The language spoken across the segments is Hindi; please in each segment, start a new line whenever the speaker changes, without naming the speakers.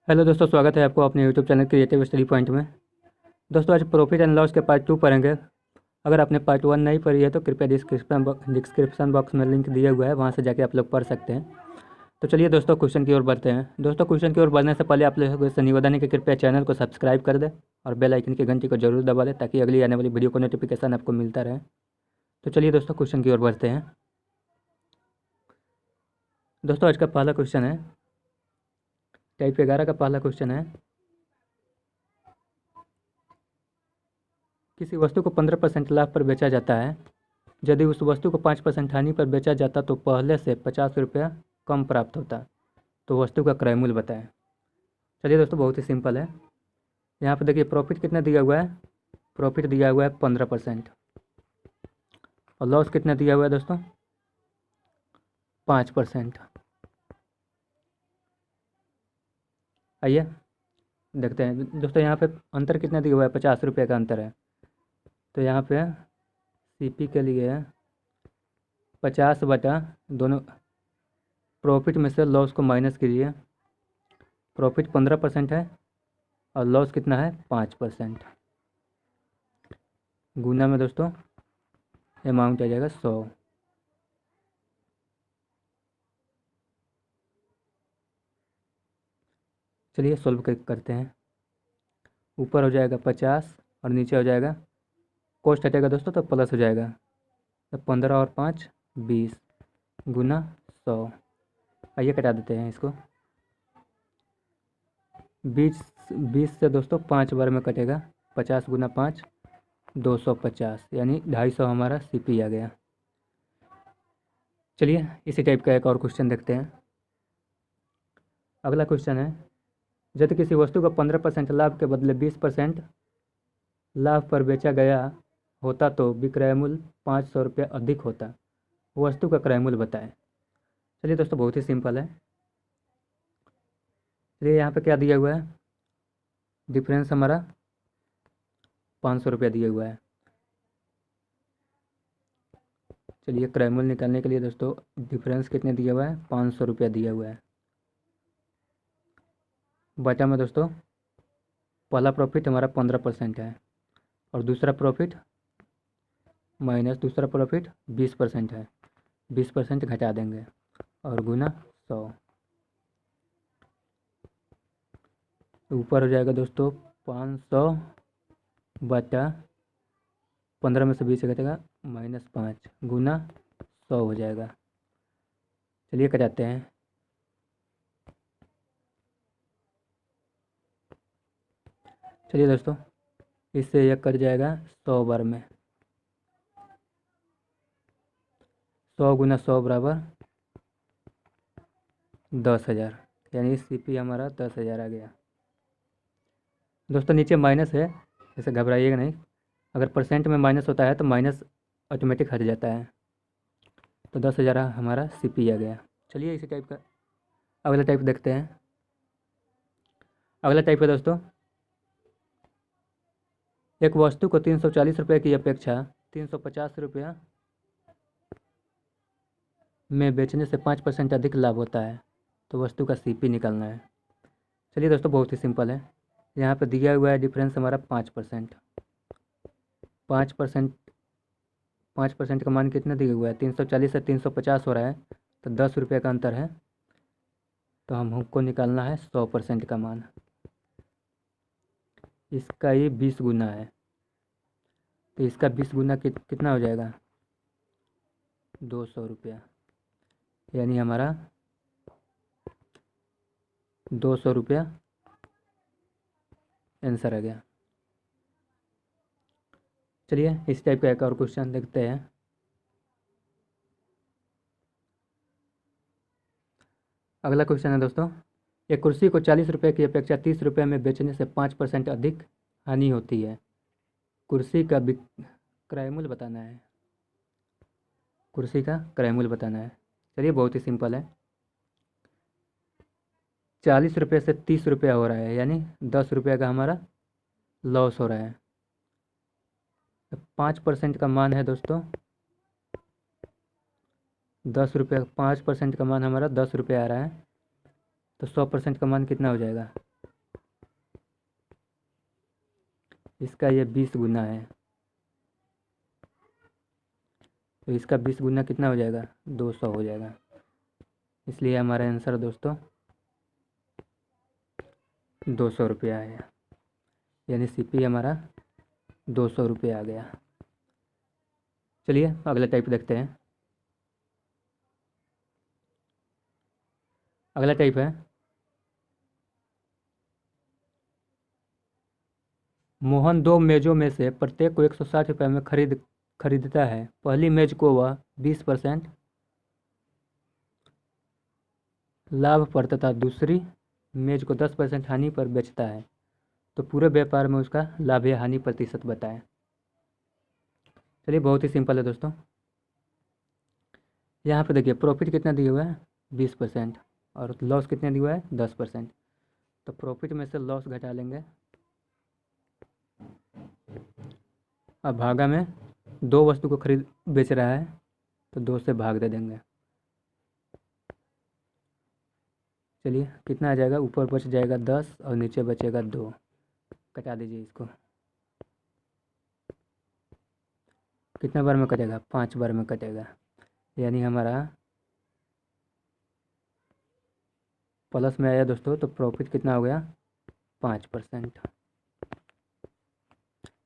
हेलो दोस्तों, स्वागत है आपको अपने YouTube channel creative study point में। दोस्तों, आज प्रॉफिट एंड लॉस के पार्ट 2 पढ़ेंगे। अगर आपने पार्ट 1 नहीं पढ़ी है तो कृपया डिस्क्रिप्शन बॉक्स में लिंक दिया हुआ है, वहाँ से जाके आप लोग पढ़ सकते हैं। तो चलिए दोस्तों, क्वेश्चन की ओर बढ़ते हैं। दोस्तों, क्वेश्चन की ओर बढ़ने से पहले आप लोगों से निवेदन है कि कृपया चैनल को सब्सक्राइब कर दें और बेल आइकन की घंटी को जरूर दबा दें ताकि अगली आने वाली वीडियो को नोटिफिकेशन आपको मिलता रहे। तो चलिए दोस्तों, क्वेश्चन की ओर बढ़ते हैं। दोस्तों, आज का पहला क्वेश्चन है, टाइप 11 का पहला क्वेश्चन है, किसी वस्तु को 15% लाभ पर बेचा जाता है। यदि उस वस्तु को 5% हानि पर बेचा जाता तो पहले से 50 रुपया कम प्राप्त होता। तो वस्तु का क्रय मूल्य बताएं। चलिए दोस्तों, बहुत ही सिंपल है। यहाँ पर देखिए प्रॉफिट कितना दिया हुआ है। प्रॉफिट दिया हुआ है 15% और लॉस कितना दिया हुआ है दोस्तों, 5%। आइए देखते हैं दोस्तों, यहाँ पे अंतर कितना दिया हुआ है, 50 रुपये का अंतर है। तो यहाँ पे सीपी के लिए 50 बटा दोनों, प्रॉफिट में से लॉस को माइनस कीजिए। प्रॉफिट 15% है और लॉस कितना है, 5%। गुना में दोस्तों अमाउंट आ जाएगा 100। चलिए सोल्व करते हैं। ऊपर हो जाएगा 50 और नीचे हो जाएगा, कॉस्ट हटेगा दोस्तों तो प्लस हो जाएगा। तो 15 और 5 20 गुना 100। आइए कटा देते हैं इसको। 20 से दोस्तों 5 बार में कटेगा। 50 गुना 5 250, यानी 250 हमारा सीपी आ गया। चलिए इसी टाइप का एक और क्वेश्चन देखते हैं। अगला क्वेश्चन है, यदि किसी वस्तु को 15% लाभ के बदले 20% लाभ पर बेचा गया होता तो विक्रय मूल्य 500 रुपये अधिक होता। वस्तु का क्रय मूल्य बताएं। चलिए दोस्तों, बहुत ही सिंपल है। चलिए यहाँ पे क्या दिया हुआ है, डिफरेंस हमारा 500 रुपया दिया हुआ है। चलिए क्रय मूल्य निकालने के लिए दोस्तों डिफरेंस कितने दिया हुआ है, 500 रुपया दिया हुआ है। बचा में दोस्तों पहला प्रॉफिट हमारा 15% है और दूसरा प्रॉफिट माइनस दूसरा प्रॉफिट 20% है। 20% घटा देंगे और गुना 100। ऊपर हो जाएगा दोस्तों 500 बटा 15 में से 20 घटेगा -5 गुना 100 हो जाएगा। चलिए कटाते हैं। चलिए दोस्तों, इससे यह कट जाएगा 100 बार में। 100 गुना 100 बराबर 10,000, यानी सीपी हमारा 10,000 आ गया। दोस्तों नीचे माइनस है, जैसे घबराइएगा नहीं। अगर परसेंट में माइनस होता है तो माइनस ऑटोमेटिक हट जाता है। तो 10,000 हमारा सीपी आ गया। चलिए इसी टाइप का अगला टाइप देखते हैं। अगला टाइप है दोस्तों, एक वस्तु को 340 रुपये की अपेक्षा 350 रुपया में बेचने से 5% अधिक लाभ होता है। तो वस्तु का सीपी निकालना है। चलिए दोस्तों, बहुत ही सिंपल है। यहाँ पर दिया हुआ है डिफरेंस हमारा 5%। 5% 5% का मान कितना दिया हुआ है, 340 से 350 हो रहा है, तो 10 रुपये का अंतर है। तो हमको निकालना है 100% का मान। इसका ये 20 गुना है, तो इसका 20 गुना कितना हो जाएगा, 200 रुपया। यानी हमारा 200 रुपया आंसर आ गया। चलिए इस टाइप का एक और क्वेश्चन देखते हैं। अगला क्वेश्चन है दोस्तों, एक कुर्सी को 40 रुपये की अपेक्षा 30 रुपये में बेचने से 5% अधिक हानि होती है। कुर्सी का क्रय मूल्य बताना है। कुर्सी का क्रय मूल्य बताना है। चलिए बहुत ही सिंपल है। 40 रुपये से 30 रुपया हो रहा है, यानी 10 रुपये का हमारा लॉस हो रहा है। 5% का मान है दोस्तों 10 रुपये। 5% का मान हमारा 10 रुपये आ रहा है। तो 100% का मान कितना हो जाएगा, इसका ये 20 गुना है, तो इसका 20 गुना कितना हो जाएगा, 200 हो जाएगा। इसलिए हमारा आंसर दोस्तों 200 रुपया है, यानी सीपी हमारा 200 रुपये आ गया। चलिए अगला टाइप देखते हैं। अगला टाइप है मोहन दो मेज़ों में से प्रत्येक को 160 रुपये में खरीदता है। पहली मेज़ को वह 20% लाभ पर तथा दूसरी मेज़ को 10% हानि पर बेचता है, तो पूरे व्यापार में उसका लाभ या हानि प्रतिशत बताएं। चलिए बहुत ही सिंपल है दोस्तों। यहाँ पे देखिए प्रॉफिट कितना दिया हुआ है 20% और लॉस कितना दिया हुआ है 10%। तो प्रॉफिट में से लॉस घटा लेंगे, अब भागा में दो वस्तु को खरीद बेच रहा है तो 2 से भाग दे देंगे। चलिए कितना आ जाएगा, ऊपर बच जाएगा 10 और नीचे बचेगा 2। कटा दीजिए इसको। कितना बार में कटेगा, 5 बार में कटेगा, यानी हमारा प्लस में आया दोस्तों। तो प्रॉफिट कितना हो गया 5%।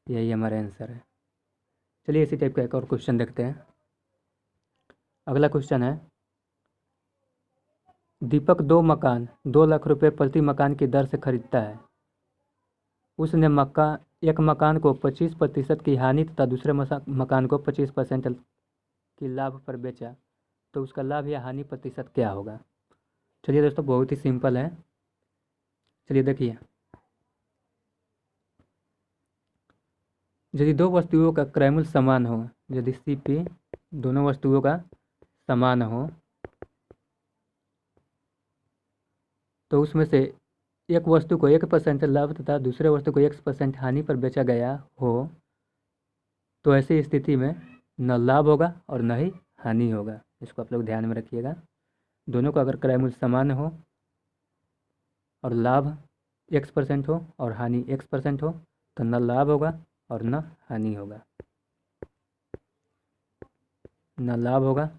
यही हमारा आंसर है। चलिए इसी टाइप का एक और क्वेश्चन देखते हैं। अगला क्वेश्चन है दीपक 2 मकान 2 लाख रुपए प्रति मकान की दर से खरीदता है। उसने एक मकान को 25% की हानि तथा दूसरे मकान को 25% की लाभ पर बेचा, तो उसका लाभ या हानि प्रतिशत क्या होगा। चलिए दोस्तों बहुत ही सिंपल है। चलिए देखिए, यदि दो वस्तुओं का क्रय मूल्य समान हो, यदि सीपी दोनों वस्तुओं का समान हो, तो उसमें से एक वस्तु को 1% लाभ तथा दूसरे वस्तु को 1% हानि पर बेचा गया हो, तो ऐसी स्थिति में न लाभ होगा और न ही हानि होगा। इसको आप लोग ध्यान में रखिएगा। दोनों का अगर क्रय मूल्य समान हो और लाभ X% हो और हानि X% हो, तो न लाभ होगा और न हानि होगा। न लाभ होगा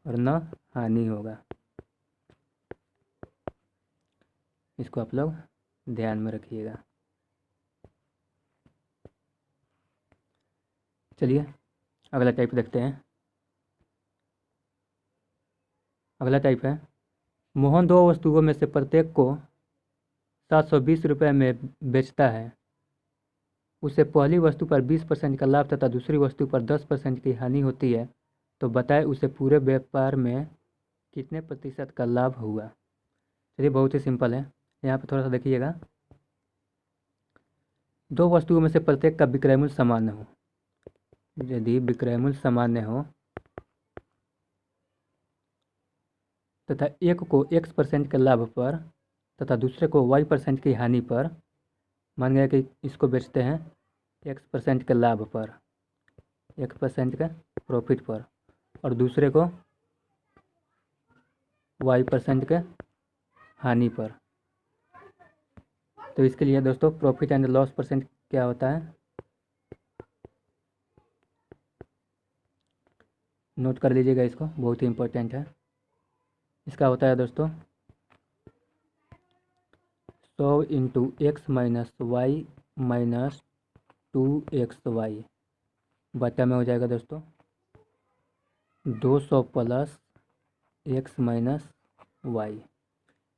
और न हानि होगा। इसको आप लोग ध्यान में रखिएगा। चलिए अगला टाइप देखते हैं। अगला टाइप है मोहन दो वस्तुओं में से प्रत्येक को 720 रुपये में बेचता है। उसे पहली वस्तु पर 20% का लाभ तथा दूसरी वस्तु पर 10% की हानि होती है, तो बताए उसे पूरे व्यापार में कितने प्रतिशत का लाभ हुआ। चलिए बहुत ही सिंपल है। यहाँ पे थोड़ा सा देखिएगा, दो वस्तुओं में से प्रत्येक का विक्रय मूल्य सामान्य हो। यदि विक्रय मूल्य सामान्य हो तथा एक को X% के लाभ पर तथा दूसरे को Y% की हानि पर, मान गया कि इसको बेचते हैं X% के लाभ पर, X% के प्रॉफिट पर, और दूसरे को Y% के हानि पर। तो इसके लिए दोस्तों प्रॉफिट एंड लॉस परसेंट क्या होता है, नोट कर लीजिएगा इसको, बहुत ही इम्पोर्टेंट है। इसका होता है दोस्तों 100 into x minus y minus 2XY बटा में हो जाएगा दोस्तों 200 प्लस एक्स माइनस वाई।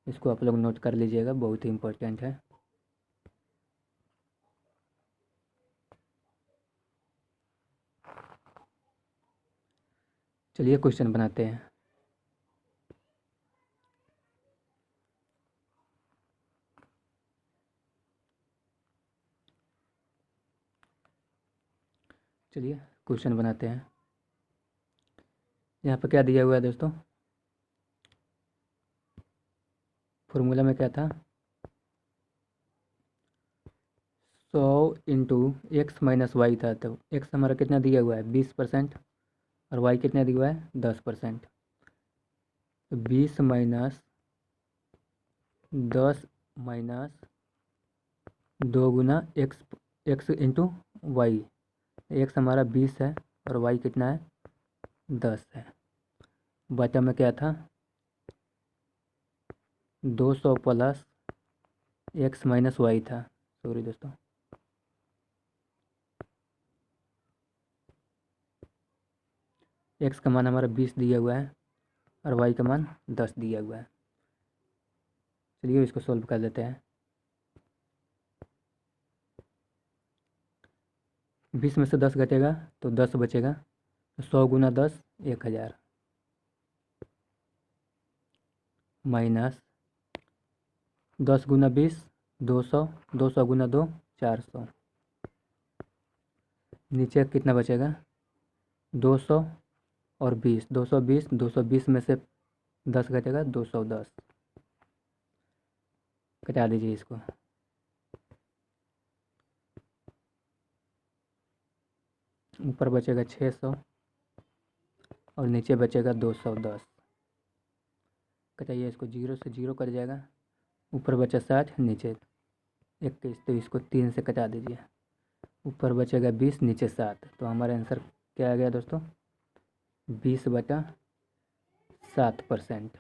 इसको आप लोग नोट कर लीजिएगा, बहुत ही इम्पोर्टेंट है। चलिए क्वेश्चन बनाते हैं। चलिए क्वेश्चन बनाते हैं। यहाँ पर क्या दिया हुआ है दोस्तों, फॉर्मूला में क्या था 100 इंटू एक्स माइनस वाई था। तो एक्स हमारा कितना दिया हुआ है 20% और वाई कितना दिया हुआ है 10%। तो 20 माइनस 10 माइनस 2 गुना X X into Y. X हमारा 20 है और वाई कितना है 10 है। बचा में क्या था 200 प्लस एक्स माइनस वाई था, सॉरी दोस्तों। एक्स का मान हमारा 20 दिया हुआ है और वाई का मान 10 दिया हुआ है। चलिए इसको सॉल्व कर लेते हैं। 20 में से 10 घटेगा तो 10 बचेगा, तो 100 गुना 10 1000 माइनस 10 गुना 20 200, 200 गुना 2 400। नीचे कितना बचेगा 200 और 20, 220, 220 में से 10 घटेगा 210। घटा दीजिए इसको। ऊपर बचेगा 600 और नीचे बचेगा 210। घटाइए इसको, 0 से 0 कट जाएगा। ऊपर बचा 60, नीचे 21, तो इसको 3 से कटा दीजिए। ऊपर बचेगा 20, नीचे 7, तो हमारा आंसर क्या आ गया दोस्तों 20/7%।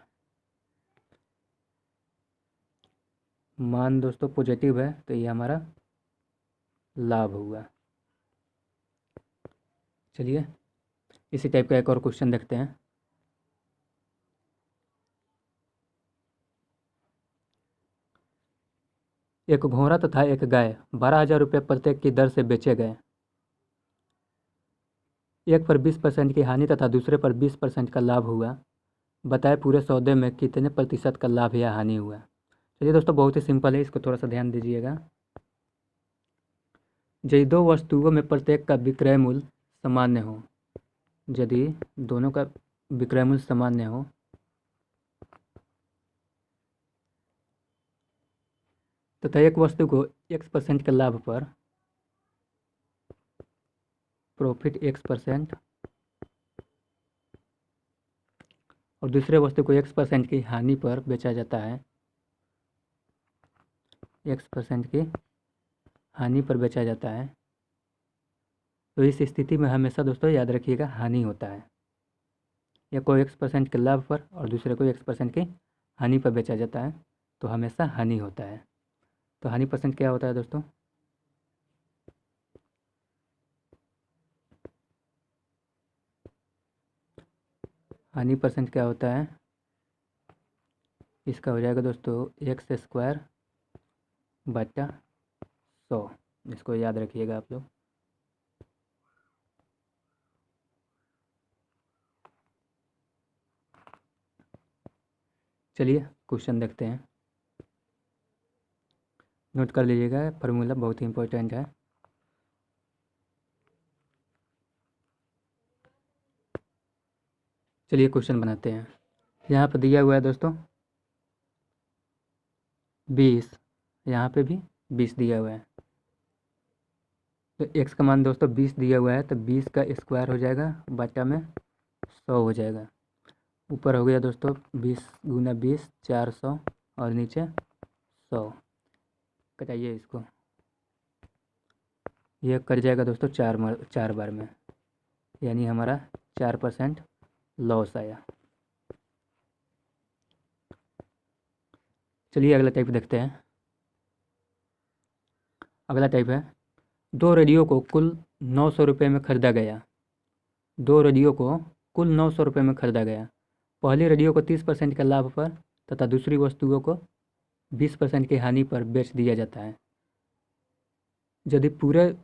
मान दोस्तों पॉजिटिव है तो ये हमारा लाभ हुआ। चलिए इसी टाइप का एक और क्वेश्चन देखते हैं। एक घोड़ा तथा एक गाय 12,000 रुपये प्रत्येक की दर से बेचे गए। एक पर 20% की हानि तथा दूसरे पर 20% का लाभ हुआ। बताए पूरे सौदे में कितने प्रतिशत का लाभ या हानि हुआ। चलिए दोस्तों बहुत ही सिंपल है, इसको थोड़ा सा ध्यान दीजिएगा। यदि दो वस्तुओं में प्रत्येक का विक्रय मूल्य सामान्य हो, यदि दोनों का विक्रय मूल्य सामान्य हो तथा एक वस्तु को X% के लाभ पर प्रॉफिट X% और दूसरे वस्तु को X% की हानि पर बेचा जाता है, X% की हानि पर बेचा जाता है, तो इस स्थिति में हमेशा दोस्तों याद रखिएगा हानि होता है। या कोई X% के लाभ पर और दूसरे को X% की हानि पर बेचा जाता है तो हमेशा हानि होता है। तो हानि परसेंट क्या होता है दोस्तों हानि परसेंट क्या होता है, इसका हो जाएगा दोस्तों x² बटा 100। इसको याद रखिएगा आप लोग। चलिए क्वेश्चन देखते हैं, नोट कर लीजिएगा, फार्मूला बहुत ही इंपॉर्टेंट है। चलिए क्वेश्चन बनाते हैं। यहाँ पर दिया हुआ है दोस्तों 20, यहाँ पे भी 20 दिया हुआ है। तो x का मान दोस्तों 20 दिया हुआ है तो 20 का स्क्वायर हो जाएगा बटा में 100 हो जाएगा। ऊपर हो गया दोस्तों 20 गुना 20 400 और नीचे 100। कटाइए इसको, यह कट जाएगा दोस्तों 4 बार में, यानी हमारा 4% लॉस आया। चलिए अगला टाइप देखते हैं। अगला टाइप है 2 रेडियो को कुल 900 रुपये में ख़रीदा गया। 2 रेडियो को कुल 900 रुपये में ख़रीदा गया। पहली रेडियो को 30% के लाभ पर तथा दूसरी वस्तुओं को 20% की हानि पर बेच दिया जाता है। यदि पूरे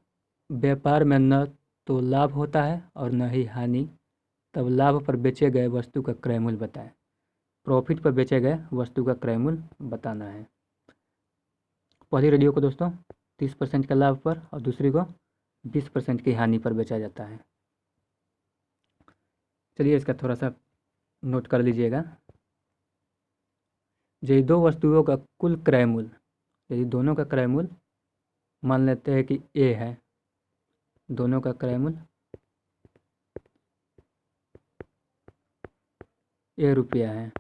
व्यापार में न तो लाभ होता है और न ही हानि, तब लाभ पर बेचे गए वस्तु का क्रय मूल्य बताएं। प्रॉफिट पर बेचे गए वस्तु का क्रय मूल्य बताना है। पहली रेडियो को दोस्तों 30% के लाभ पर और दूसरी को 20% की हानि पर बेचा जाता है। चलिए इसका थोड़ा सा नोट कर लीजिएगा। यदि दो वस्तुओं का कुल क्रय मूल्य, यदि दोनों का क्रय मूल्य मान लेते हैं कि A है, दोनों का क्रय मूल्य A रुपया है।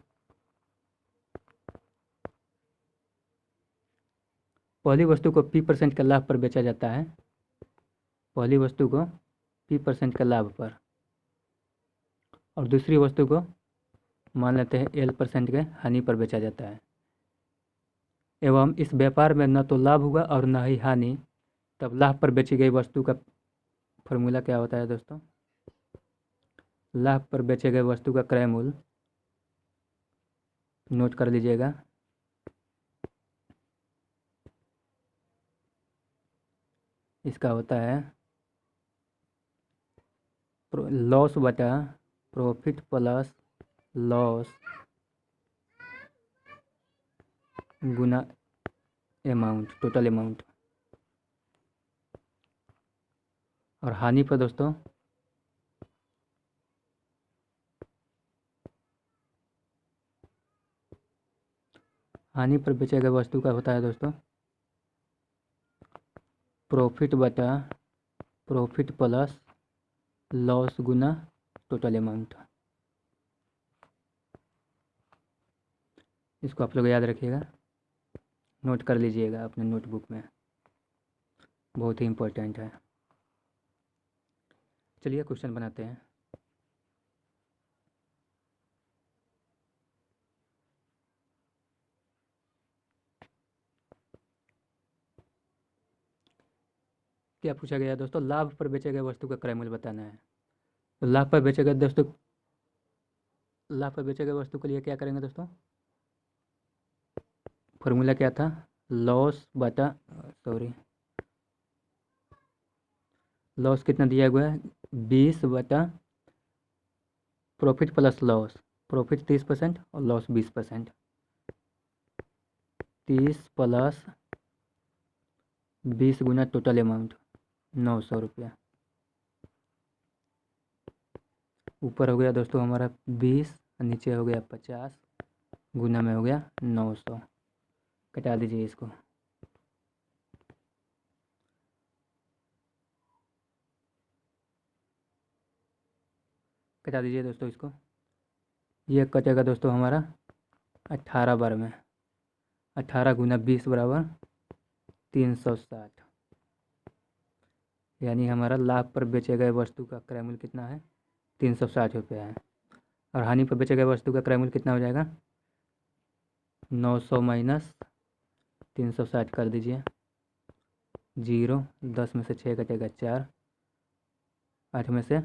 पहली वस्तु को P% के लाभ पर बेचा जाता है पहली वस्तु को P% के लाभ पर और दूसरी वस्तु को मान लेते हैं L% के हानि पर बेचा जाता है, एवं इस व्यापार में न तो लाभ हुआ और न ही हानि, तब लाभ पर बेची गई वस्तु का फॉर्मूला क्या होता है दोस्तों? लाभ पर बेचे गए वस्तु का क्रय मूल्य, नोट कर लीजिएगा, इसका होता है लॉस बटा प्रॉफिट प्लस लॉस गुना अमाउंट, टोटल अमाउंट। और हानि पर दोस्तों हानि पर बेचे गए वस्तु का होता है दोस्तों प्रॉफिट बटा प्रॉफिट प्लस लॉस गुना टोटल अमाउंट। इसको आप लोग याद रखिएगा, नोट कर लीजिएगा अपने नोटबुक में, बहुत ही इम्पोर्टेंट है। चलिए क्वेश्चन बनाते हैं। क्या पूछा गया है दोस्तों? लाभ पर बेचे गए वस्तु का क्रय मूल्य बताना है। तो लाभ पर बेचे गए दोस्तों, लाभ पर बेचे गए वस्तु के लिए क्या करेंगे दोस्तों? फॉर्मूला क्या था? लॉस बटा लॉस कितना दिया हुआ है? 20 बटा प्रॉफिट प्लस लॉस, प्रॉफिट 30% और लॉस 20%। 30 प्लस 20 गुना टोटल अमाउंट 900 रुपया। ऊपर हो गया दोस्तों हमारा 20 और नीचे हो गया 50, गुना में हो गया 900। कटा दीजिए इसको। कटा दीजिए दोस्तों इसको। ये कटेगा दोस्तों हमारा 18 बार में। 18 गुना 20 बराबर 360, यानी हमारा लाभ पर बेचे गए वस्तु का क्रय मूल्य कितना है? 360 रुपया है। और हानि पर बेचे गए वस्तु का क्रय मूल्य कितना हो जाएगा? 900 माइनस 360 कर दीजिए, 0, 10 में से 6 घटेगा 4, 8 में से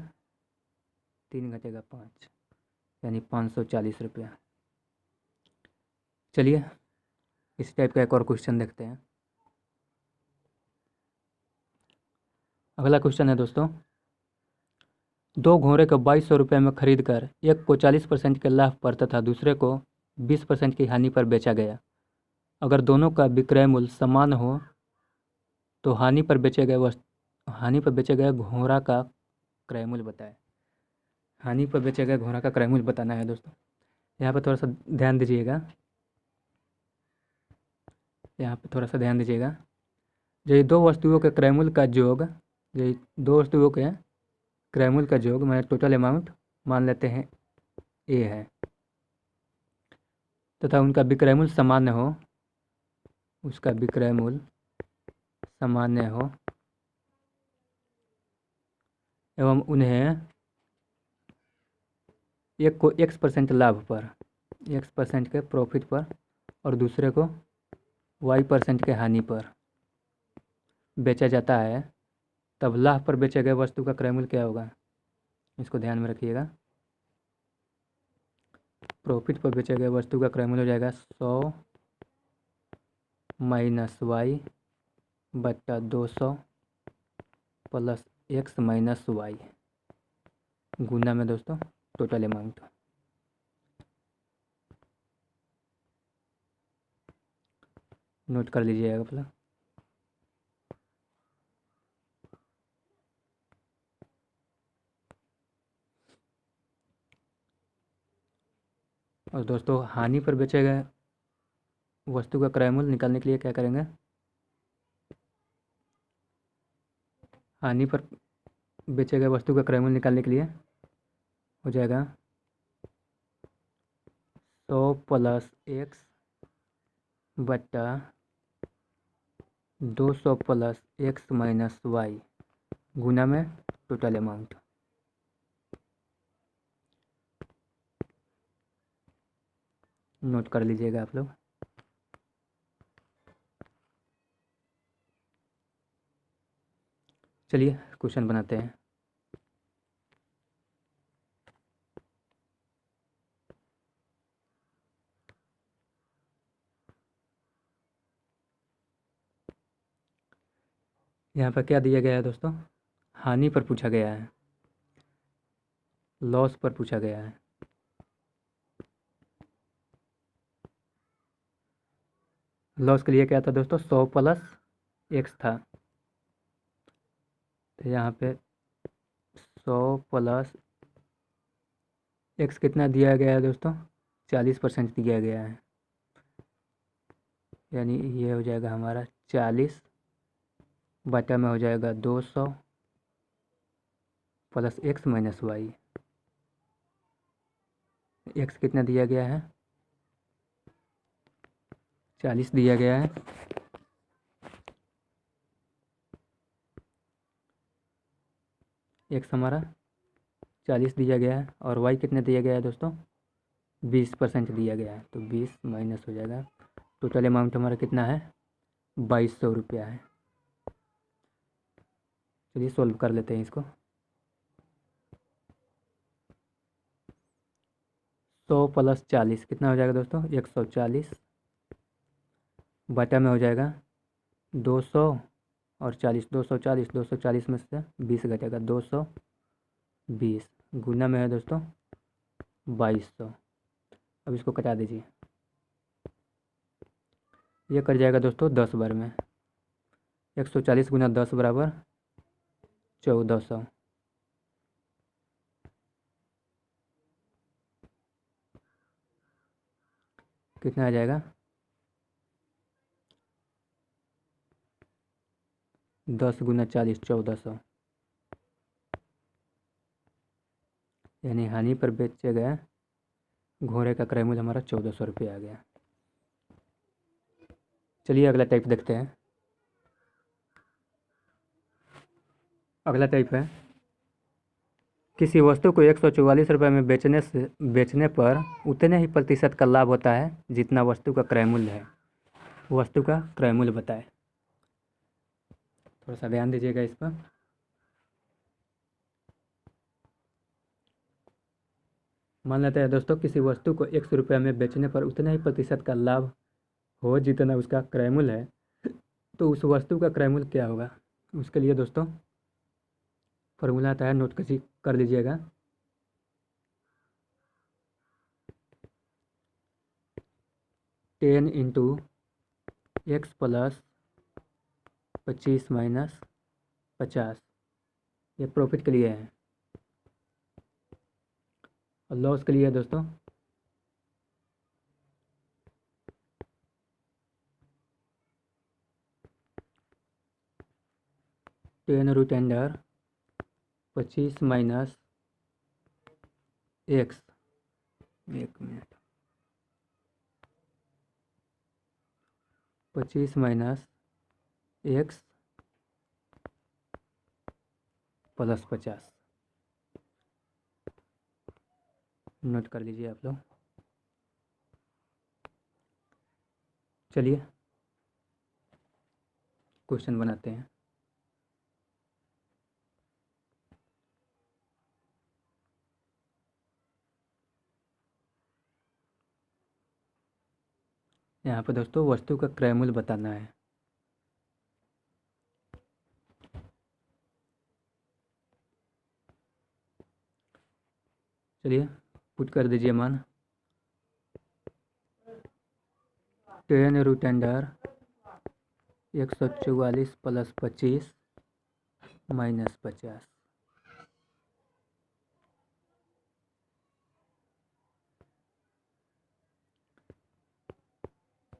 3 घटेगा 5, यानी 540 रुपया। चलिए इस टाइप का एक और क्वेश्चन देखते हैं। अगला क्वेश्चन है दोस्तों, 2 घोड़े को 2200 रुपये में खरीद कर एक को 40% के लाभ पर तथा दूसरे को 20% की हानि पर बेचा गया। अगर दोनों का विक्रय मूल्य समान हो तो हानि पर बेचे गए घोड़ा का क्रय मूल्य बताएं। हानि पर बेचे गए घोड़ा का क्रय मूल्य बताना है दोस्तों। यहाँ पर थोड़ा सा ध्यान दीजिएगा, ये दो वस्तुओं के क्रय मूल्य का योग, ये दो वस्तुओं के क्रय मूल्य का योग मैं टोटल अमाउंट मान लेते हैं ए है, तथा उनका विक्रय मूल्य सामान्य हो, उसका विक्रय मूल्य सामान्य हो एवं उन्हें एक को X% लाभ पर, X% के प्रॉफिट पर और दूसरे को Y% के हानि पर बेचा जाता है, तब लाभ पर बेचे गए वस्तु का क्रय मूल्य क्या होगा? इसको ध्यान में रखिएगा। प्रॉफिट पर बेचे गए वस्तु का क्रय मूल्य हो जाएगा 100 माइनस Y बटा 200 प्लस X माइनस Y गुना में दोस्तों टोटल अमाउंट। नोट कर लीजिएगा अपना। और दोस्तों हानि पर बेचे गए वस्तु का क्रय मूल्य निकालने के लिए क्या करेंगे? हानि पर बेचे गए वस्तु का क्रय मूल्य निकालने के लिए हो जाएगा 100 प्लस X बटा 200 प्लस X माइनस Y गुना में टोटल अमाउंट। नोट कर लीजिएगा आप लोग। चलिए क्वेश्चन बनाते हैं। यहाँ पर क्या दिया गया है दोस्तों? हानि पर पूछा गया है, लॉस पर पूछा गया है। लॉस के लिए क्या था दोस्तों? 100 प्लस एक्स था। तो यहाँ पे 100 प्लस एक्स कितना दिया गया है दोस्तों? 40% दिया गया है। यानी ये हो जाएगा हमारा 40 बटा में हो जाएगा 200 plus x minus y. X कितना दिया गया है? 40 दिया गया है। एक्स हमारा 40 दिया गया है और वाई कितना दिया गया है दोस्तों? 20% दिया गया है। तो 20 माइनस हो जाएगा। टोटल अमाउंट हमारा कितना है? 2200 रुपया है। चलिए सॉल्व कर लेते हैं इसको। 100 प्लस 40 कितना हो जाएगा दोस्तों? 140 बटा में हो जाएगा 200 और 40, 240, 240 में से 20 घटेगा 220, गुना में है दोस्तों 2200। अब इसको कटा दीजिए। ये कट जाएगा दोस्तों 10 बार में। 140 गुना 10 बराबर 1400। कितना आ जाएगा? 10 गुना 40 1400। यानी हानि पर बेचे गए घोड़े का क्रय मूल्य हमारा 1400 रुपये आ गया। चलिए अगला टाइप देखते हैं। अगला टाइप है, किसी वस्तु को 144 रुपये में बेचने पर उतने ही प्रतिशत का लाभ होता है जितना वस्तु का क्रय मूल्य है। वस्तु का क्रय मूल्य बताएं। थोड़ा सा ध्यान दीजिएगा इस पर। मान लेते हैं दोस्तों किसी वस्तु को 100 रुपये में बेचने पर उतने ही प्रतिशत का लाभ हो जितना उसका क्रय मूल्य है, तो उस वस्तु का क्रय मूल्य क्या होगा? उसके लिए दोस्तों फॉर्मूला आता है, नोट कर लीजिएगा। Ten into x plus 25 minus 50। ये प्रॉफिट के लिए है। और लॉस के लिए है दोस्तों 10 रूट अंडर 25 माइनस एक्स। एक minute, 25 minus x plus 50। Note कर लीजिए आप लोग। चलिए क्वेश्चन बनाते हैं। यहाँ पर दोस्तों वस्तु का क्रय मूल्य बताना है। चलिए पुट कर दीजिए मान 10 root under 144 plus 25 minus 50।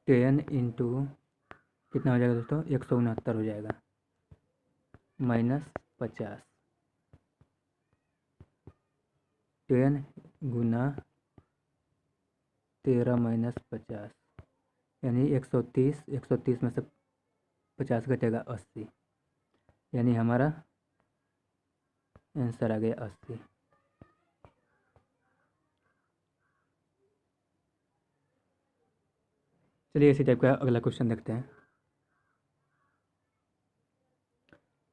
Ten into कितना हो जाएगा दोस्तों? 169 हो जाएगा माइनस 50। 10 गुना 13 माइनस 50 यानी 130। 130 में से 50 घटेगा 80। यानी हमारा आंसर आ गया 80। चलिए इसी टाइप का अगला क्वेश्चन देखते हैं।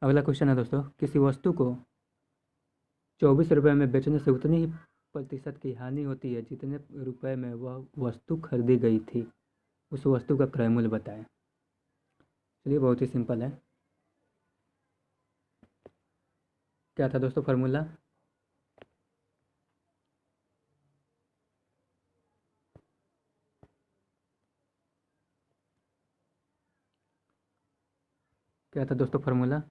अगला क्वेश्चन है दोस्तों, किसी वस्तु को 24 रुपये में बेचने से उतनी ही प्रतिशत की हानि होती है जितने रुपए में वह वस्तु खरीदी गई थी। उस वस्तु का क्रय मूल्य बताएं। चलिए बहुत ही सिंपल है। क्या था दोस्तों फार्मूला? क्या था दोस्तों formula?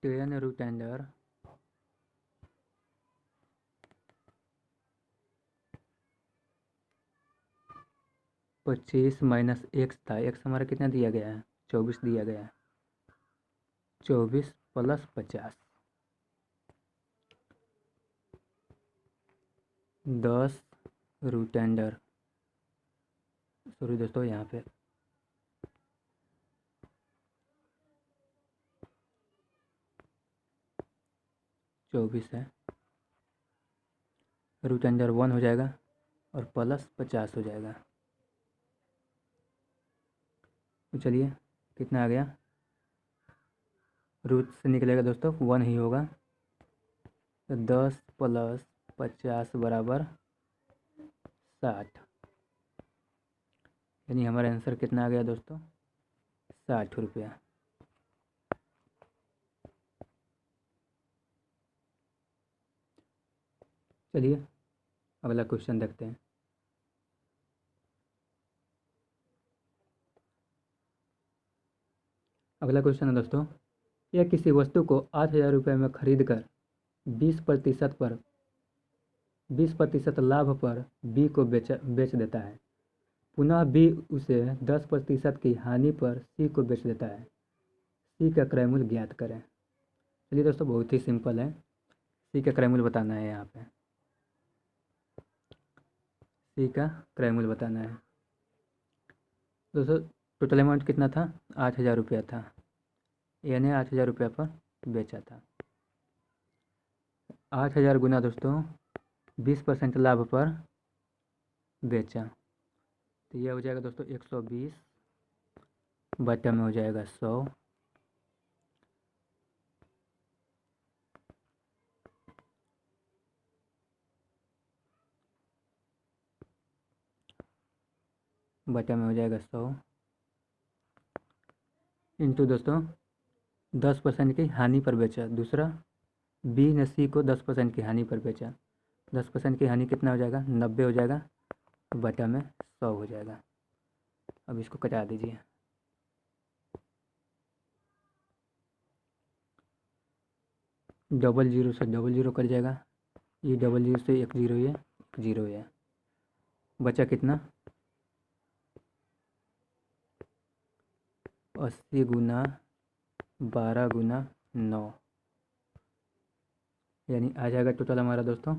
10 root under 25 minus x था। एक्स हमारा कितना दिया गया है? 24 दिया गया है। 24 प्लस 50 10 रूट अंडर, सॉरी दोस्तों यहाँ पे 24 है, रूट अंडर 1 हो जाएगा और प्लस 50 हो जाएगा। तो चलिए कितना आ गया? रूट से निकलेगा दोस्तों 1 ही होगा, तो 10 प्लस 50 बराबर 60, यानी हमारा आंसर कितना आ गया दोस्तों? 60 रुपया। चलिए अगला क्वेश्चन देखते हैं। अगला क्वेश्चन है दोस्तों, यह किसी वस्तु को 8,000 रुपये में खरीद कर 20% लाभ पर बी को बेच देता है। पुनः बी उसे 10% की हानि पर सी को बेच देता है। सी का क्रय मूल्य ज्ञात करें। चलिए दोस्तों बहुत ही सिंपल है, सी का क्रय मूल्य बताना है। यहाँ पे सी का क्रय मूल्य बताना है दोस्तों। टोटल अमाउंट कितना था? 8,000 रुपया था। ए ने 8,000 रुपया पर बेचा था। 8,000 गुना दोस्तों 20% लाभ पर बेचा, तो यह हो जाएगा दोस्तों 120 बटा में हो जाएगा 100, बटा में हो जाएगा 100 इंटू दोस्तों 10% की हानि पर बेचा। दूसरा बी ने सी को 10% की हानि पर बेचा। 10% की हानि कितना हो जाएगा? 90 हो जाएगा, बटा में 100 हो जाएगा। अब इसको कटा दीजिए। डबल जीरो से डबल जीरो कट जाएगा, ये डबल जीरो से एक जीरो, ये एक जीरो है, बचा कितना? 80 गुना 12 गुना 9, यानी आ जाएगा टोटल हमारा दोस्तों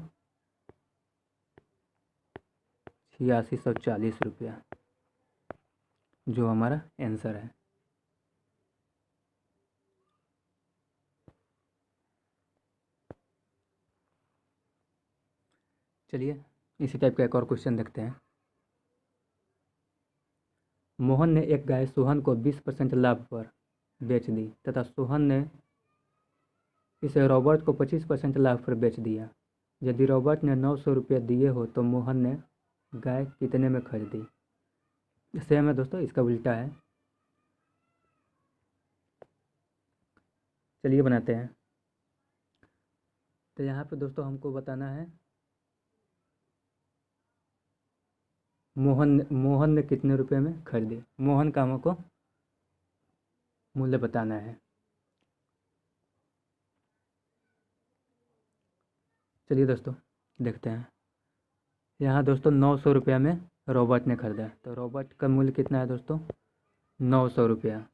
8640 रुपया, जो हमारा आंसर है। चलिए इसी टाइप का एक और क्वेश्चन देखते हैं। मोहन ने एक गाय सोहन को 20% लाभ पर बेच दी तथा सोहन ने इसे रॉबर्ट को 25% लाभ पर बेच दिया। यदि रॉबर्ट ने 900 रुपये दिए हो तो मोहन ने गाय कितने में खरीदी? सेम है दोस्तों, इसका उल्टा है। चलिए बनाते हैं। तो यहाँ पे दोस्तों हमको बताना है मोहन ने कितने रुपए में खरीदी। मोहन का हमको मूल्य बताना है। चलिए दोस्तों देखते हैं। यहाँ दोस्तों 900 रुपया में रॉबर्ट ने खरीदा, तो रॉबर्ट का मूल्य कितना है दोस्तों? 900 रुपया।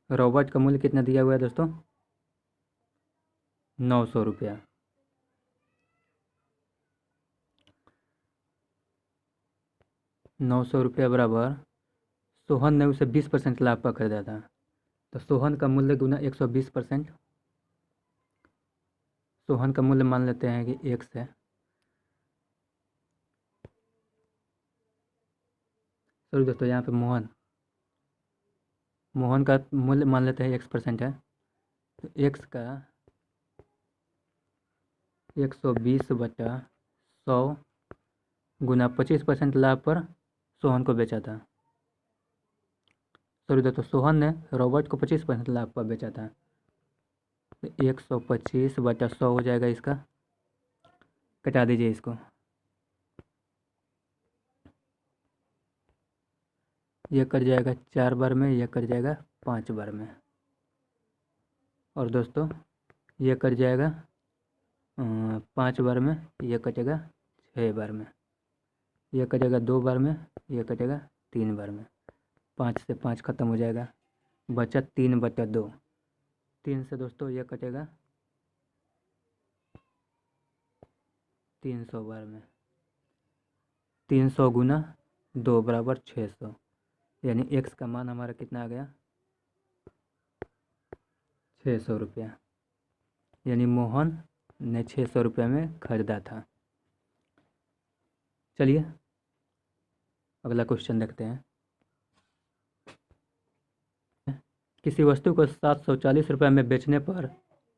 रॉबर्ट का मूल्य कितना दिया हुआ है दोस्तों? 900 रुपया। ₹900 बराबर सोहन ने उसे 20% लाभ पर खरीदा था, तो सोहन का मूल्य गुना 120%। सोहन का मूल्य मान लेते हैं कि 1 है। सॉरी दोस्तों, यहाँ पे मोहन का मूल्य मान लेते हैं X% है, तो X का 120/100 गुना 25% लाभ पर सोहन को बेचा था। सॉरी दोस्तों, सोहन ने रॉबर्ट को 25% लाभ पर बेचा था, तो 125/100 हो जाएगा इसका। कटा दीजिए इसको। ये कट जाएगा 4 बार में, ये कट जाएगा 5 बार में, और दोस्तों ये कट जाएगा 5 बार में, ये कटेगा 6 बार में, ये कटेगा 2 बार में, ये कटेगा 3 बार में। 5 से 5 खत्म हो जाएगा, बचा 3/2। 3 से दोस्तों ये कटेगा 300 बार में। 300 गुना 2 बराबर 600, यानी X का मान हमारा कितना आ गया? 600 रुपया, यानी मोहन ने 600 रुपये में खरीदा था। चलिए अगला क्वेश्चन देखते हैं। किसी वस्तु को 740 रुपये में बेचने पर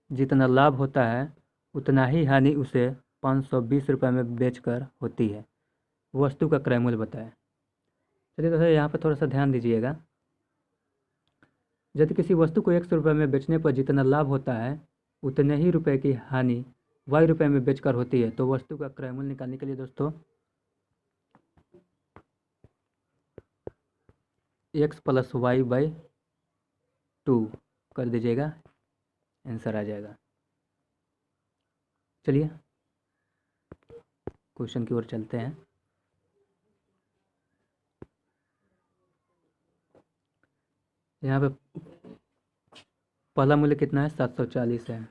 जितना लाभ होता है उतना ही हानि उसे 520 रुपये में बेचकर होती है। वस्तु का क्रय मूल्य बताएं। चलिए दोस्तों, यहाँ पर थोड़ा सा ध्यान दीजिएगा। यदि किसी वस्तु को 100 रुपये में बेचने पर जितना लाभ होता है उतने ही रुपए की हानि Y रुपये में बेचकर होती है, तो वस्तु का क्रय मूल्य निकालने के लिए दोस्तों X + Y/2 कर दीजिएगा, आंसर आ जाएगा। चलिए क्वेश्चन की ओर चलते हैं। यहाँ पे पहला मूल्य कितना है? 740 है,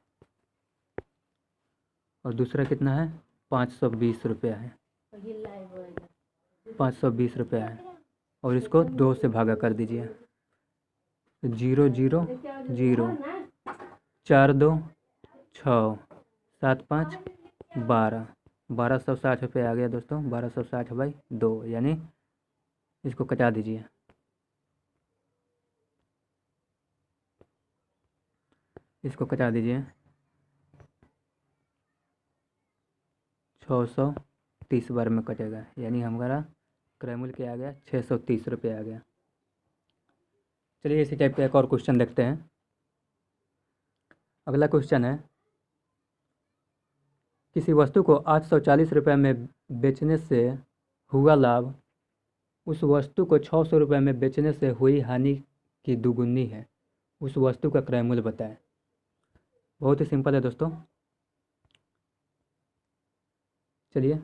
और दूसरा कितना है? 520 रुपया है। 520 रुपया है, और इसको 2 से भागा कर दीजिए। 0 0 0, 4 2 6, 7 5 12, 1260 रुपये आ गया दोस्तों। 1260/2, यानी इसको कटा दीजिए। इसको कटा दीजिए। 630 बार में कटेगा, यानी हमारा क्रय मूल्य क्या आ गया? 630 रुपये आ गया। चलिए इसी टाइप का एक और क्वेश्चन देखते हैं। अगला क्वेश्चन है, किसी वस्तु को 840 रुपये में बेचने से हुआ लाभ उस वस्तु को 600 रुपये में बेचने से हुई हानि की दुगुनी है। उस वस्तु का क्रय मूल्य बताएं। बहुत ही सिंपल है दोस्तों। चलिए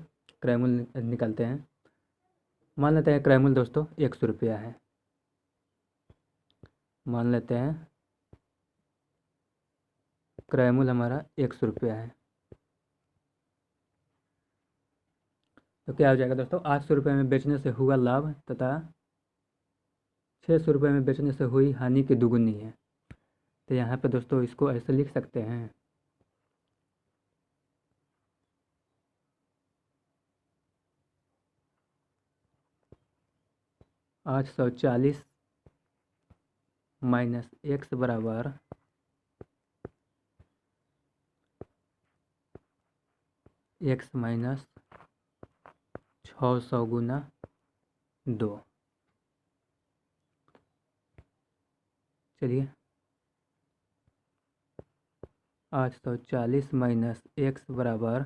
क्रय मूल्य निकालते हैं। मान लेते हैं क्रय मूल्य दोस्तों 100 रुपया है। मान लेते हैं क्रय मूल्य हमारा 100 रुपया है, तो क्या हो जाएगा दोस्तों? 800 रुपये में बेचने से हुआ लाभ तथा 600 रुपये में बेचने से हुई हानि की दुगुनी है। तो यहाँ पे दोस्तों इसको ऐसे लिख सकते हैं, 840 माइनस X बराबर 600 गुना 2। चलिए 840 माइनस X बराबर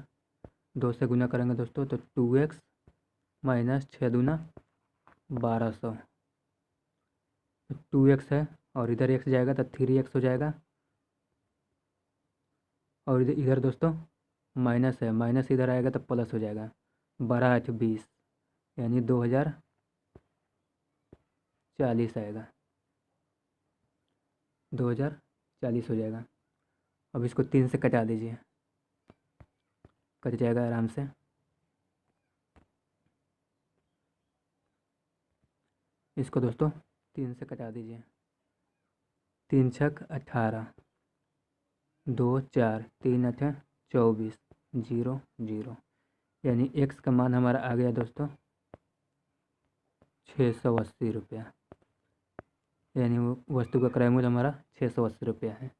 2 से गुना करेंगे दोस्तों, तो 2X माइनस 6 दूना 1200। 2X है और इधर X जाएगा तो 3X हो जाएगा, और इधर दोस्तों माइनस है, माइनस इधर आएगा तो प्लस हो जाएगा। 12 8 20, यानी 2040 आएगा। 2040 हो जाएगा। अब इसको 3 से कटा दीजिए, कट जाएगा आराम से। इसको दोस्तों 3 से कटा दीजिए। 3 छक 18, 2 4, 3 8 24, 0 0, यानी एक्स का मान हमारा आ गया दोस्तों 680 रुपया, यानी वो वस्तु का क्रय मूल्य हमारा 680 रुपया है।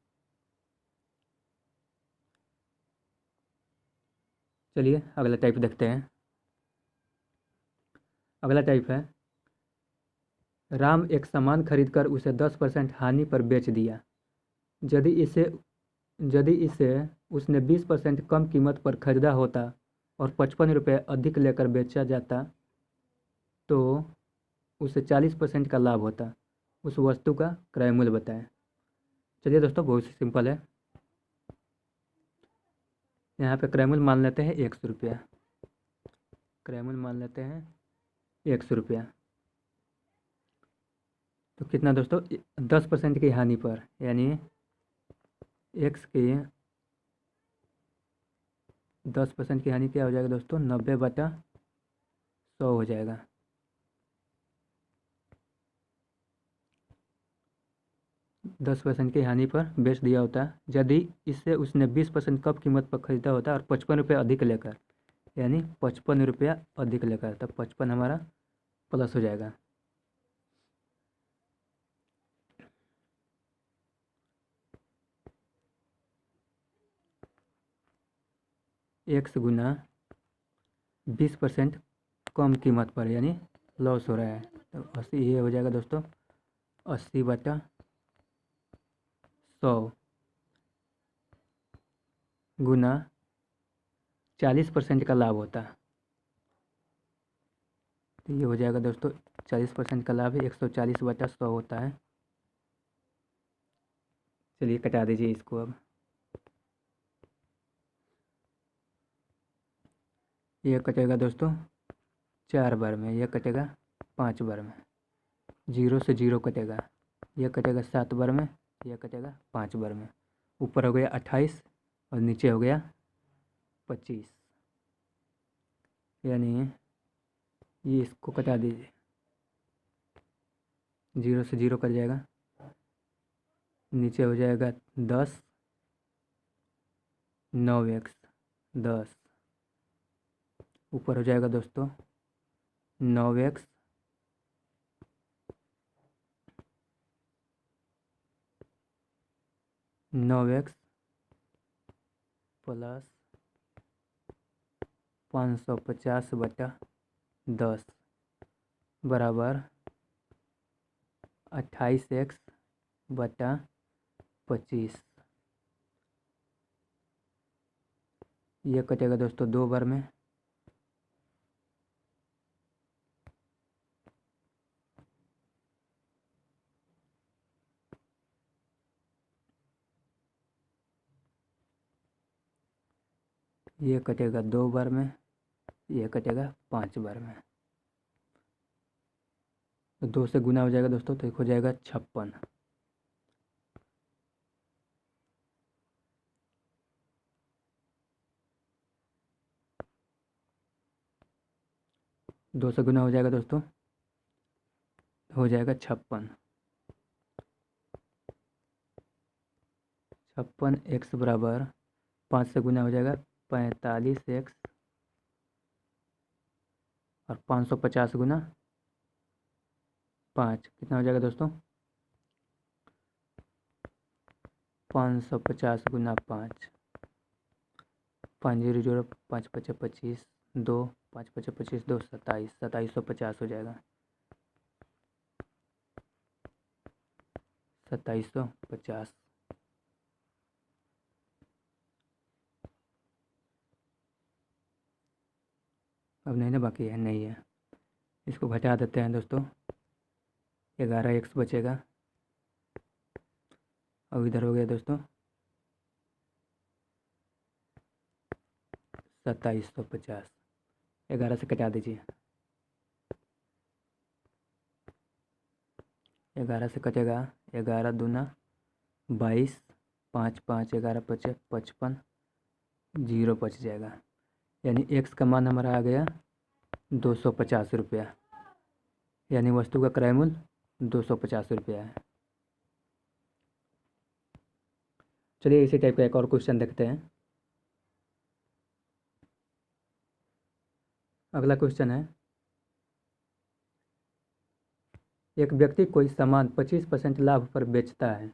चलिए अगला टाइप देखते हैं। अगला टाइप है, राम एक सामान खरीदकर उसे 10% हानि पर बेच दिया। यदि इसे उसने 20% कम कीमत पर खरीदा होता और 55 रुपये अधिक लेकर बेचा जाता तो उसे 40% का लाभ होता। उस वस्तु का क्रय मूल्य बताएं। चलिए दोस्तों, बहुत सिंपल है। यहाँ पे क्रय मूल्य मान लेते हैं 100 रुपया। क्रय मूल्य मान लेते हैं 100 रुपया। तो कितना दोस्तों, 10% की हानि पर, यानी एक्स की 10% की हानि क्या हो जाएगा दोस्तों, 90/100 हो जाएगा। दस परसेंट की हानि पर बेच दिया होता यदि इससे उसने 20% कम कीमत पर खरीदा होता और 55 रुपये अधिक लेकर, यानी 55 रुपया अधिक लेकर, तब 55 हमारा प्लस हो जाएगा। एक्स गुना 20% कम कीमत पर, यानी लॉस हो रहा है, तो 80 ये हो जाएगा दोस्तों 80/100 गुना 40% का लाभ होता। तो ये हो जाएगा दोस्तों 40% का लाभ है 140/100 होता है। चलिए कटा दीजिए इसको अब। ये कटेगा दोस्तों 4 बार में, यह कटेगा 5 बार में, 0 से 0 कटेगा, यह कटेगा 7 बार में, यह कटेगा 5 बार में। ऊपर हो गया 28 और नीचे हो गया 25, यानी ये इसको कटा दीजिए। 0 से 0 कट जाएगा, नीचे हो जाएगा 10, 9x 10, ऊपर हो जाएगा दोस्तों 9x 9x प्लस 550/10 बराबर 28x/25। ये कटेगा दोस्तों 2 बार में, ये कटेगा 2 बार में, ये कटेगा 5 बार में। तो 2 से गुना हो जाएगा दोस्तों, तो एक हो जाएगा 56। 2 से गुना हो जाएगा दोस्तों, हो जाएगा 56। 56x बराबर 5 से गुना हो जाएगा 45x और 550 गुना 5 कितना हो जाएगा दोस्तों, 550 गुना 5, 5 0 0, 5 5 25, 2 5 5 25 2 27, 2750 हो जाएगा। 2750। अब नहीं ना, बाकी है, नहीं है, इसको घटा देते हैं दोस्तों। 11x बचेगा, अब इधर हो गया दोस्तों 2750। 11 से कटा दीजिए, 11 से कटेगा 11 दूना 22, 5 5 11 पचे 55, 0 बच जाएगा, यानी एक्स का मान हमारा आ गया 250 रुपया, यानी वस्तु का क्रय मूल्य 250 रुपया है। चलिए इसी टाइप का एक और क्वेश्चन देखते हैं। अगला क्वेश्चन है, एक व्यक्ति कोई सामान 25% लाभ पर बेचता है।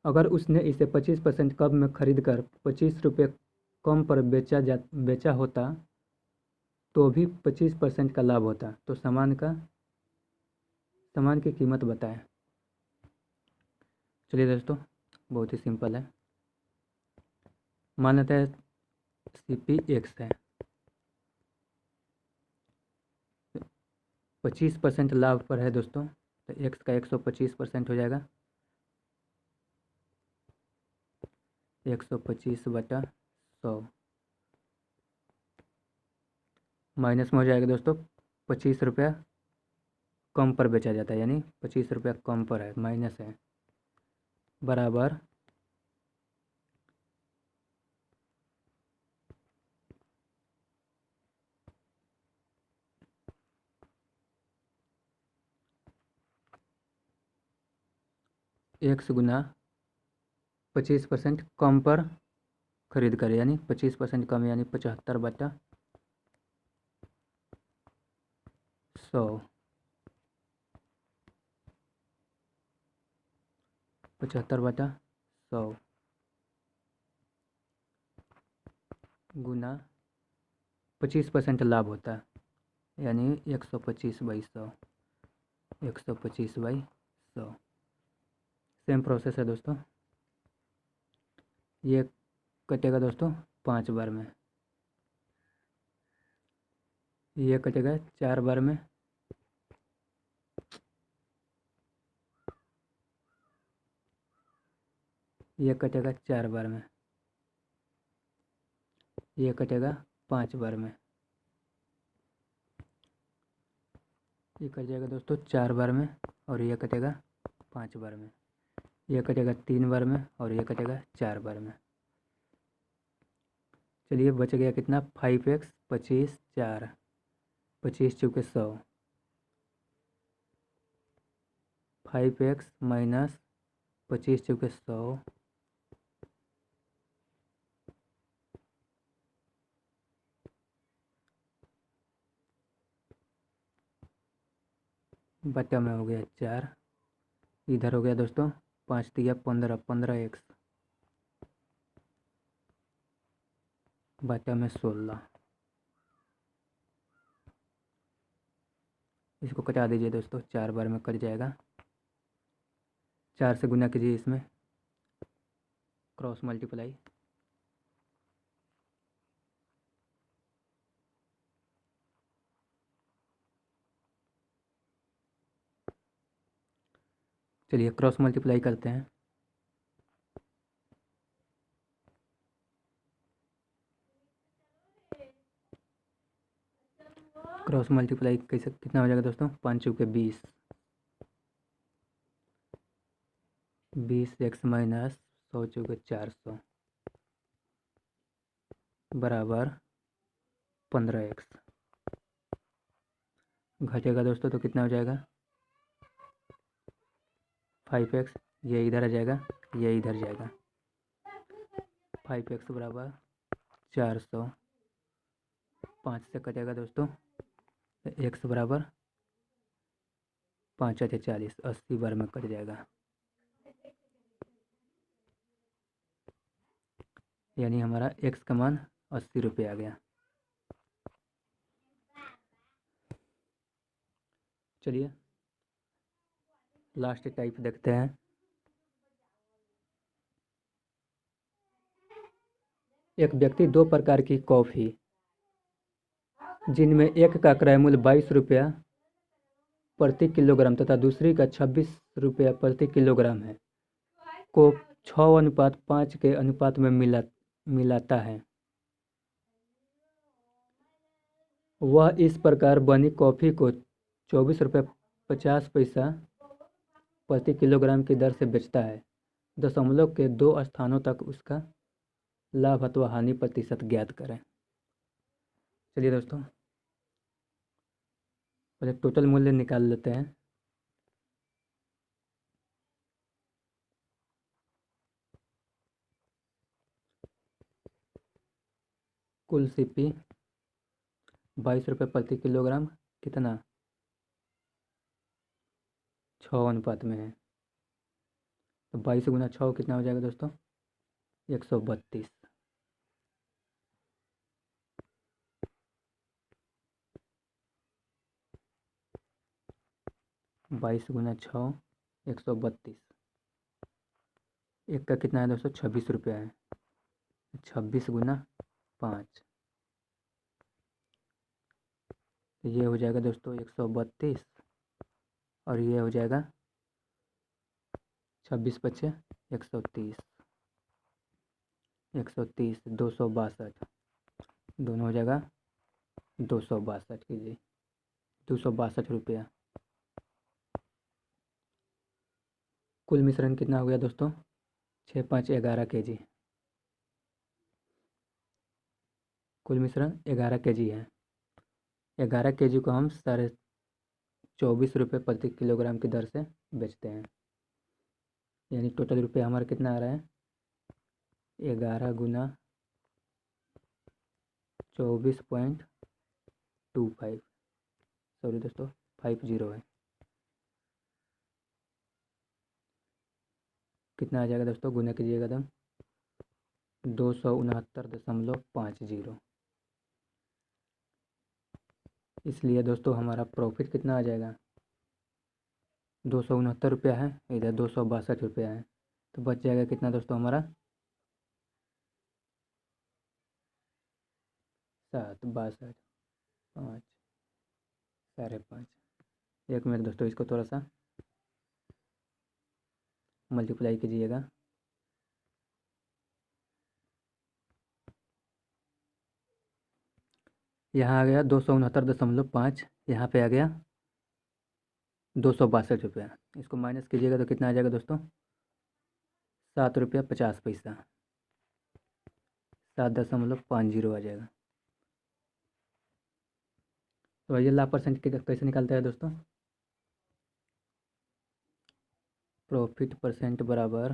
अगर उसने इसे 25% कम में खरीद कर 25 रुपये कम पर बेचा होता तो भी 25% का लाभ होता। तो सामान की कीमत बताएं। चलिए दोस्तों, बहुत ही सिंपल है। मान लेते हैं CP X है, 25% लाभ पर है दोस्तों, तो X का 125% हो जाएगा, 125/100 माइनस में हो जाएगा दोस्तों 25 रुपया कम पर बेचा जाता है, यानी 25 रुपया कम पर है, माइनस है, बराबर 1 गुना 25% कम पर खरीद कर, यानी 25% कम, यानी 75/100 75/100 गुना 25% लाभ होता है, यानी 125/100, 125/100। सेम प्रोसेस है दोस्तों। ये कटेगा दोस्तों 5 बार में, ये कटेगा 4 बार में, ये कटेगा 4 बार में, ये कटेगा 5 बार में, ये कट जाएगा दोस्तों 4 बार में, और ये कटेगा 5 बार में, ये कटेगा 3 बार में, और ये कटेगा 4 बार में। चलिए बच गया कितना, 5x 25 4, 25 चौके 100, 5x माइनस 25 चौके 100 बटा में हो गया 4, इधर हो गया दोस्तों 5 तिया 15, 15x बटा में 16। इसको कटा दीजिए दोस्तों, 4 बार में कट जाएगा, 4 से गुना कीजिए, इसमें क्रॉस मल्टीप्लाई, चलिए क्रॉस मल्टीप्लाई करते हैं। क्रॉस मल्टीप्लाई कैसे, कितना हो जाएगा दोस्तों, 5 चौके 20, 20x माइनस 100 चौके 400 बराबर 15x। घटेगा दोस्तों तो कितना हो जाएगा, 5x, ये इधर आ जाएगा, ये इधर जाएगा, 5x बराबर 400, 5 से कटेगा दोस्तों, x बराबर 5 × 40, 80 बार में कट जाएगा, यानी हमारा x का मान 80 रुपये आ गया। चलिए लास्ट टाइप देखते हैं। एक व्यक्ति 2 प्रकार की कॉफ़ी, जिनमें एक का क्रय मूल्य 22 रुपया प्रति किलोग्राम तथा दूसरी का 26 रुपया प्रति किलोग्राम है, को 6:5 के अनुपात में मिलाता है। वह इस प्रकार बनी कॉफ़ी को 24 रुपये 50 पैसा प्रति किलोग्राम की दर से बेचता है। दशमलव के 2 स्थानों तक उसका लाभ अथवा हानि प्रतिशत ज्ञात करें। चलिए दोस्तों, पहले टोटल मूल्य निकाल लेते हैं। कुल सीपी 22 रुपये प्रति किलोग्राम, कितना 6 अनुपात में है। तो 22 गुना 6 कितना हो जाएगा दोस्तों, 132। 22 गुना 6 132। एक का कितना है दोस्तों, 26 रुपया है। 26 गुना 5, तो ये हो जाएगा दोस्तों 132, और ये हो जाएगा 26 पचे 130, 130 262, दोनों हो जाएगा 262 कीजिए, 262 रुपया। कुल मिश्रण कितना हो गया दोस्तों, 6 5 11 kg। कुल मिश्रण 11 kg है। 11 kg को हम 24.5 रुपये प्रति किलोग्राम की दर से बेचते हैं। यानी टोटल रुपये हमारा कितना आ रहा है, 11 गुना 24.25, सॉरी दोस्तों 50 है। कितना आ जाएगा दोस्तों, गुना कीजिएगा तो 269.50। इसलिए दोस्तों हमारा प्रॉफिट कितना आ जाएगा, 269 रुपया है, इधर 262 रुपया है, तो बच जाएगा कितना दोस्तों हमारा, 7 62 5 5.5। एक मिनट दोस्तों, इसको थोड़ा सा मल्टीप्लाई कीजिएगा। यहाँ आ गया 269.5, यहाँ पे आ गया 262 रुपया। इसको माइनस कीजिएगा तो कितना आ जाएगा दोस्तों, 7 रुपया 50 पैसा, 7.50 आ जाएगा। तो ये लाभ परसेंट कैसे निकालता है दोस्तों, प्रॉफिट परसेंट बराबर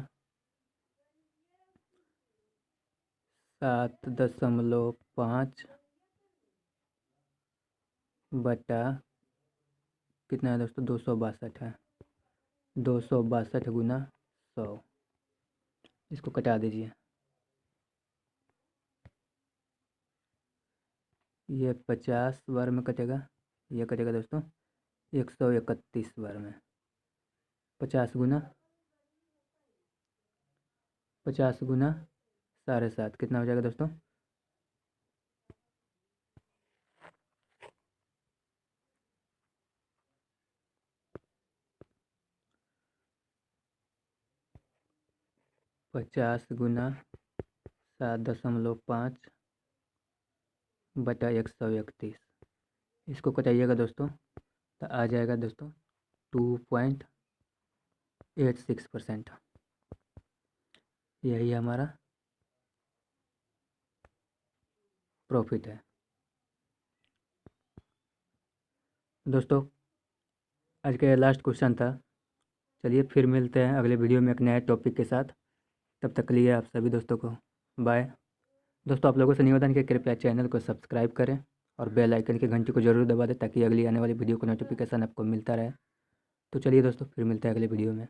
7.5 बटा कितना है दोस्तों, 262 है, 262 गुना 100। इसको कटा दीजिए, ये 50 बार में कटेगा, ये कटेगा दोस्तों 131 बार में। 50 गुना 7.5 कितना हो जाएगा दोस्तों, 50 गुना 7.5 बटा 131। इसको कटाइएगा दोस्तों, तो आ जाएगा दोस्तों 2.86%। यही हमारा प्रॉफिट है दोस्तों। आज का ये लास्ट क्वेश्चन था। चलिए फिर मिलते हैं अगले वीडियो में एक नए टॉपिक के साथ। तब तक के लिए आप सभी दोस्तों को बाय। दोस्तों आप लोगों से निवेदन है कि कृपया चैनल को सब्सक्राइब करें और बेल आइकन की घंटी को ज़रूर दबा दें, ताकि अगली आने वाली वीडियो का नोटिफिकेशन आपको मिलता रहे। तो चलिए दोस्तों फिर मिलते हैं अगले वीडियो में।